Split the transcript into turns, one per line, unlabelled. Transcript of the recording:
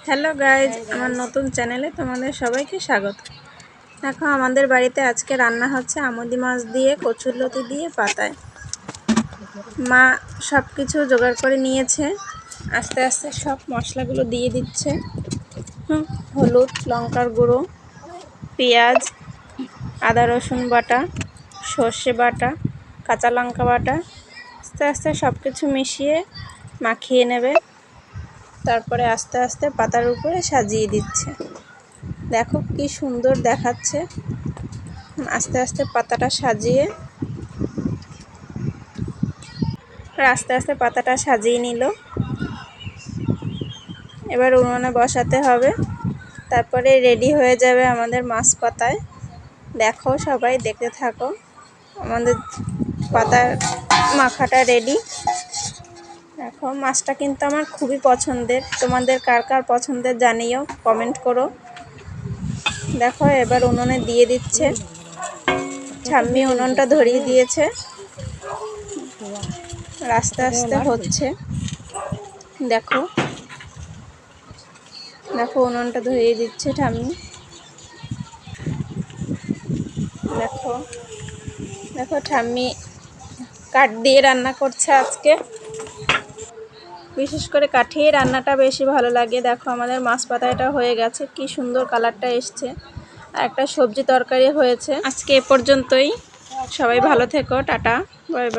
Hello guys, আমার নতুন চ্যানেলে তোমাদের সবাইকে স্বাগত। দেখো, আমাদের বাড়িতে আজকে রান্না হচ্ছে আমুদি মাছ দিয়ে কচুরলতি দিয়ে পাতায়। মা সব কিছু জোগাড় করে নিয়েছে, আস্তে আস্তে সব মশলাগুলো দিয়ে দিচ্ছে। হলুদ, লঙ্কার গুঁড়ো, পেঁয়াজ, আদা রসুন বাটা, সর্ষে বাটা, কাঁচা লঙ্কা বাটা, আস্তে আস্তে সব কিছু মিশিয়ে মাখিয়ে নেবে। তারপরে আস্তে আস্তে পাতার উপরে সাজিয়ে দিচ্ছে। দেখো কি সুন্দর দেখাচ্ছে। আস্তে আস্তে পাতাটা সাজিয়ে নিল। এবার উনুনে বসাতে হবে, তারপরে রেডি হয়ে যাবে আমাদের মাছ পাতায়। দেখো, সবাই দেখতে থাকো। আমাদের পাতার মাখাটা রেডি। দেখো, মাছটা কিন্তু আমার খুবই পছন্দের। তোমাদের কার কার পছন্দের জানিও, কমেন্ট করো। দেখো, এবার উনুনে দিয়ে দিচ্ছে। ঠাম্মি উনুনটা ধরিয়ে দিয়েছে, আস্তে আস্তে হচ্ছে। দেখো দেখো উনুনটা ধরিয়ে দিচ্ছে ঠাম্মি। দেখো দেখো ঠাম্মি কাঠ দিয়ে রান্না করছে আজকে। বিশেষ করে কাঠের রান্নাটা বেশি ভালো লাগে। দেখো, আমাদের মাছ পাতাটা হয়ে গেছে, কি সুন্দর কালারটা এসছে। আর একটা সবজি তরকারি হয়েছে। আজকে এ পর্যন্তই। সবাই ভালো থেকো, টাটা, বাই বাই।